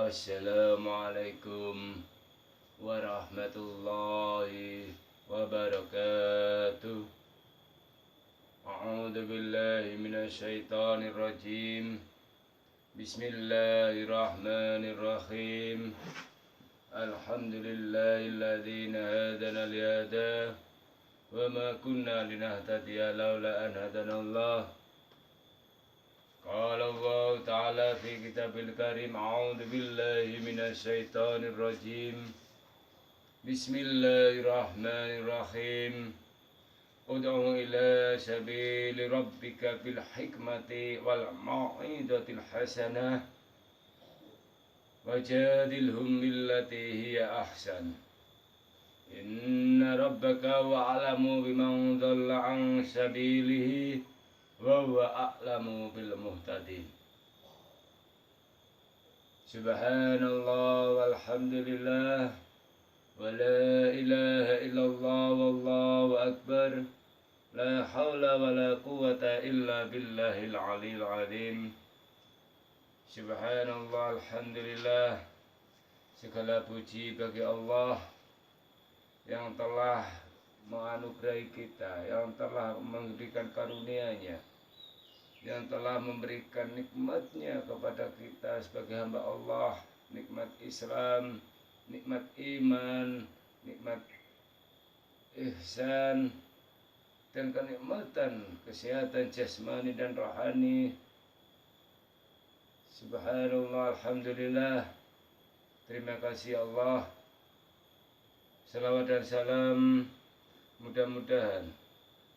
Assalamualaikum warahmatullahi wabarakatuh. A'udzu billahi minasyaitonir rajim. Bismillahirrahmanirrahim. Alhamdulillahilladzi hadana lihada wa ma kunna linahtadiya laula an hadanallah. قال الله تعالى في كتاب الكريم أعوذ بالله من الشيطان الرجيم بسم الله الرحمن الرحيم ادع إلى سبيل ربك بالحكمة والموعظة الحسنة وجادلهم بالتي هي أحسن إن ربك هو أعلم بمن ضل عن سبيله wa huwa a'lamu bil muhtadin. Subhanallah walhamdulillah wa la ilaha illallah wallahu akbar. La hawla wa la quwata illa billahil aliyil azim. Subhanallah alhamdulillah. Segala puji bagi Allah yang telah menganugerahi kita, yang telah memberikan karunia-Nya, yang telah memberikan nikmat-Nya kepada kita sebagai hamba Allah, nikmat Islam, nikmat iman, nikmat ihsan, dan kenikmatan kesehatan jasmani dan rohani. Subhanallah, alhamdulillah. Terima kasih Allah. Salawat dan salam mudah-mudahan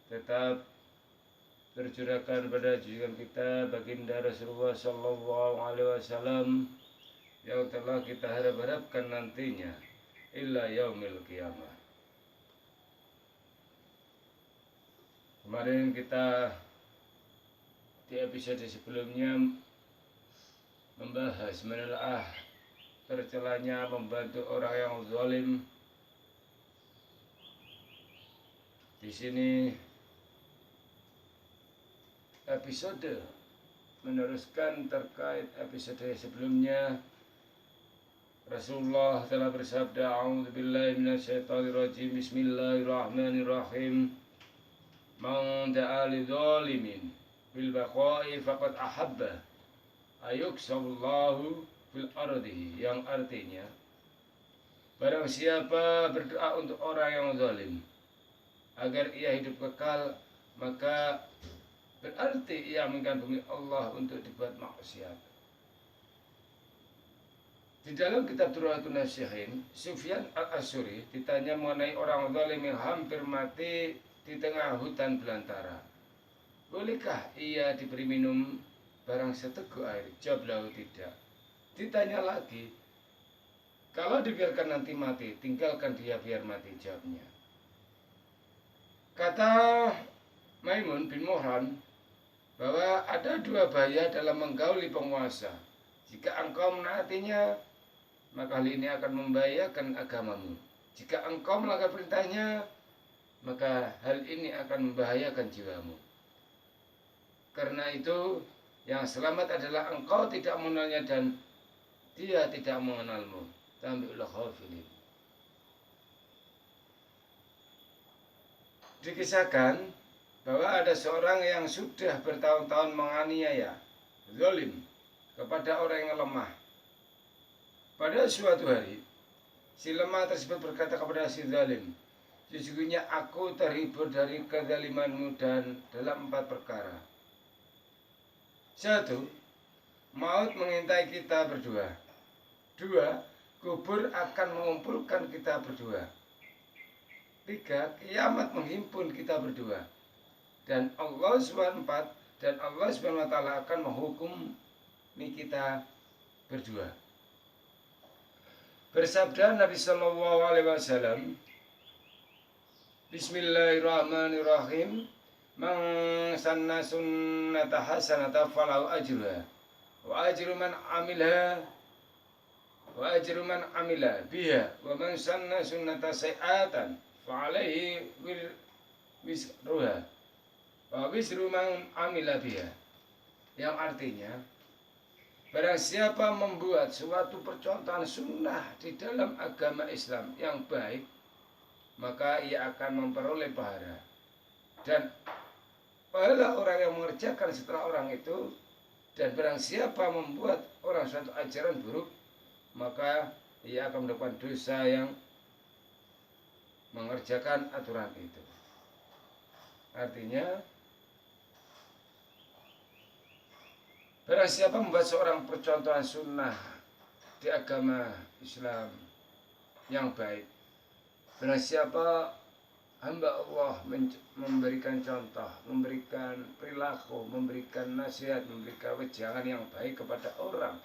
tetap tercurahkan pada junjungan kita baginda Rasulullah sallallahu alaihi wasallam yang telah kita harap-harapkan nantinya illa yaumil qiyamah. Kemarin kita di episode sebelumnya membahas menelaah tercelanya membantu orang yang zalim. Di sini episode meneruskan terkait episode sebelumnya. Rasulullah telah bersabda, A'udzubillahi minasyaitonirrajim. Bismillahirrahmanirrahim. Man da'a lidzalimin bil baqa'i faqad ahabba ayuksallahu fil ardi, yang artinya barang siapa berdoa untuk orang yang zalim agar ia hidup kekal, maka berarti ia menginginkan bumi Allah untuk dibuat maksiat. Di dalam kitab Durratun Nasihin, Sufyan al-Asyuri ditanya mengenai orang zalim yang hampir mati di tengah hutan belantara. Bolehkah ia diberi minum barang seteguk air? Jawab beliau, tidak. Ditanya lagi, kalau dibiarkan nanti mati, tinggalkan dia biar mati. Jawabnya, kata Maimun bin Mohran bahwa ada dua bahaya dalam menggauli penguasa. Jika engkau menaatinya, maka hal ini akan membahayakan agamamu. Jika engkau melanggar perintahnya, maka hal ini akan membahayakan jiwamu. Karena itu, yang selamat adalah engkau tidak mengenalnya dan dia tidak mengenalmu. Tambi'ul khafilin. Dikisahkan bahwa ada seorang yang sudah bertahun-tahun menganiaya, zalim kepada orang yang lemah. Pada suatu hari, si lemah tersebut berkata kepada si zalim, sesungguhnya aku terhibur dari kezalimanmu dan dalam 4 perkara. 1. Maut mengintai kita berdua. 2. Kubur akan mengumpulkan kita berdua. 3. Kiamat menghimpun kita berdua. Dan Allah SWT akan menghukum kita berdua. Bersabda Nabi sallallahu alaihi wasallam, Bismillahirrahmanirrahim. Man sanna sunnata hasanata falahu ajruha wa ajru man amila biha wa man sanna sunnata sayi'atan fa'alaihi wisruha wa wisru man amila biha. Yang artinya, Barang siapa membuat suatu percontohan sunnah di dalam agama Islam yang baik, maka ia akan memperoleh pahala. Dan pahala orang yang mengerjakan setelah orang itu. Dan barang siapa membuat orang suatu ajaran buruk, maka ia akan mendapatkan dosa yang mengerjakan aturan itu. Artinya, barang siapa membuat seorang percontohan sunnah di agama Islam yang baik, barang siapa hamba Allah memberikan contoh, memberikan perilaku, memberikan nasihat, memberikan wejangan yang baik kepada orang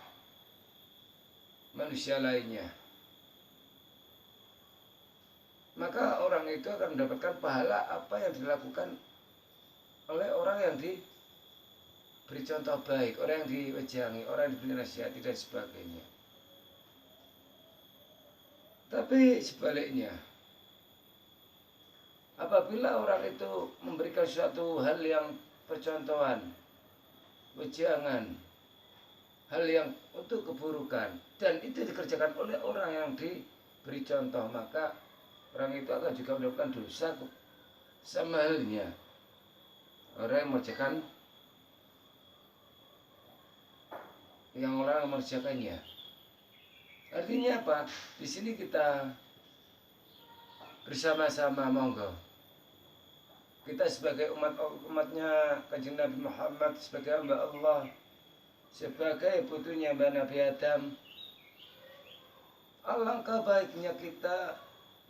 manusia lainnya, maka orang itu akan mendapatkan pahala apa yang dilakukan oleh orang yang diberi contoh baik, orang yang diwejangi, orang yang diberi nasihat dan sebagainya. Tapi sebaliknya, apabila orang itu memberikan suatu hal yang percontohan, wejangan, hal yang untuk keburukan, dan itu dikerjakan oleh orang yang diberi contoh, maka orang itu akan juga mendapatkan dosa sama halnya orang yang mengerjakan yang orang mengerjakannya. Artinya apa? Di sini kita bersama-sama, monggo kita sebagai umatnya Kanjeng Nabi Muhammad, sebagai hamba Allah, sebagai putunya Nabi Adam, alangkah baiknya kita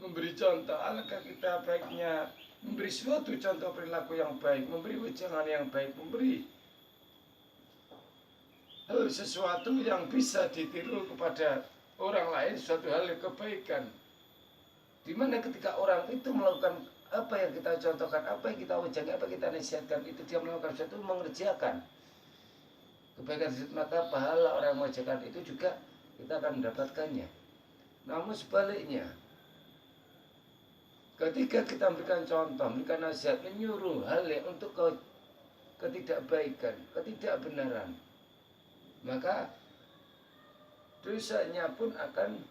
memberi contoh, alangkah kita baiknya memberi suatu contoh perilaku yang baik, memberi wejangan yang baik, memberi hal sesuatu yang bisa ditiru kepada orang lain, suatu hal yang kebaikan. Dimana ketika orang itu melakukan apa yang kita contohkan, apa yang kita wejangi, apa yang kita nasihatkan, itu dia melakukan sesuatu, mengerjakan kebaikan, maka pahala orang yang mengerjakan itu juga kita akan mendapatkannya. Namun sebaliknya, ketika kita memberikan contoh, memberikan nasihat, menyuruh hal yang untuk ketidakbaikan, ketidakbenaran, maka dosanya pun akan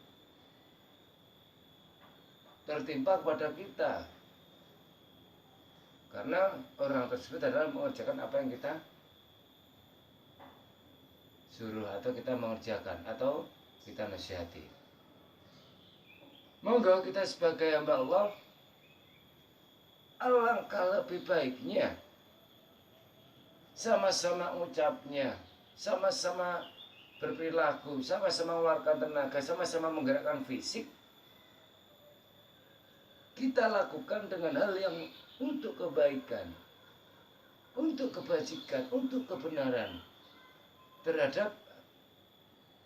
tertimpa kepada kita. Karena orang tersebut adalah mengerjakan apa yang kita suruh, atau kita mengerjakan, atau kita nasihati. Monggo kita sebagai hamba Allah, alangkah lebih baiknya sama-sama ucapnya, sama-sama berperilaku, sama-sama mengeluarkan tenaga, sama-sama menggerakkan fisik, kita lakukan dengan hal yang untuk kebaikan, untuk kebajikan, untuk kebenaran terhadap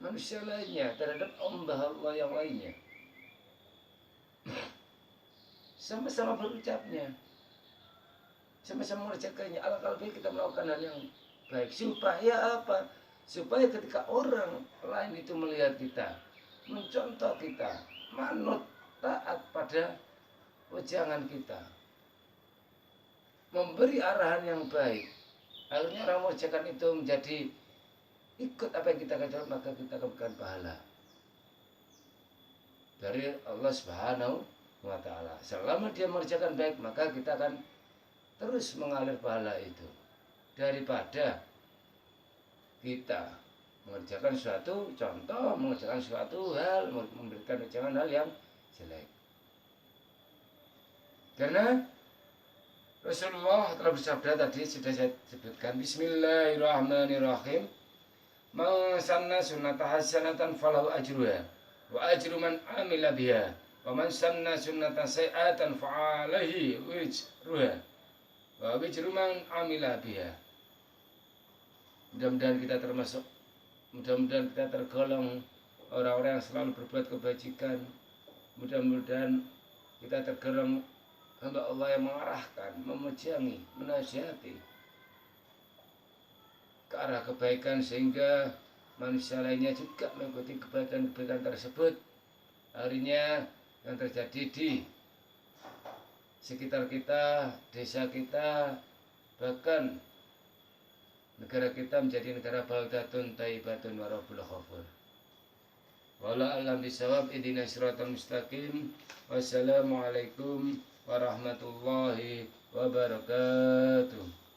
manusia lainnya, terhadap hamba Allah yang lainnya. Sama-sama berucapnya, sama-sama mengerjakannya. Alangkah lebih kita melakukan hal yang baik. Supaya apa? Supaya ketika orang lain itu melihat kita, mencontoh kita, manut, taat pada wejangan kita, memberi arahan yang baik, akhirnya orang mengerjakan itu menjadi ikut apa yang kita kerjakan, maka kita akan memberikan pahala dari Allah Subhanahu wa Ta'ala. Selama dia mengerjakan baik, maka kita akan terus mengalir pahala itu, daripada kita mengerjakan suatu contoh, mengerjakan suatu hal, memberikan jangan hal yang jelek. Karena Rasulullah telah bersabda, tadi sudah saya sebutkan, Bismillahirrahmanirrahim, man sanna sunnata hasanatan falahu ajruha wa ajru man amila biha wa man sanna sunnata sayi'atan fa'alaihi wizruha wa wizru man amila biha. Mudah-mudahan kita termasuk, mudah-mudahan kita tergolong orang-orang yang selalu berbuat kebajikan. Mudah-mudahan kita tergolong hamba Allah yang mengarahkan, memejangi, menasihati ke arah kebaikan, sehingga manusia lainnya juga mengikuti kebaikan-kebaikan tersebut. Akhirnya yang terjadi di sekitar kita, desa kita, bahkan negara kita menjadi negara baldatun thayyibatun wa rabbul ghafur. Wala alam bisawab, ihdinas siratal mustaqim. Wassalamualaikum warahmatullahi wabarakatuh.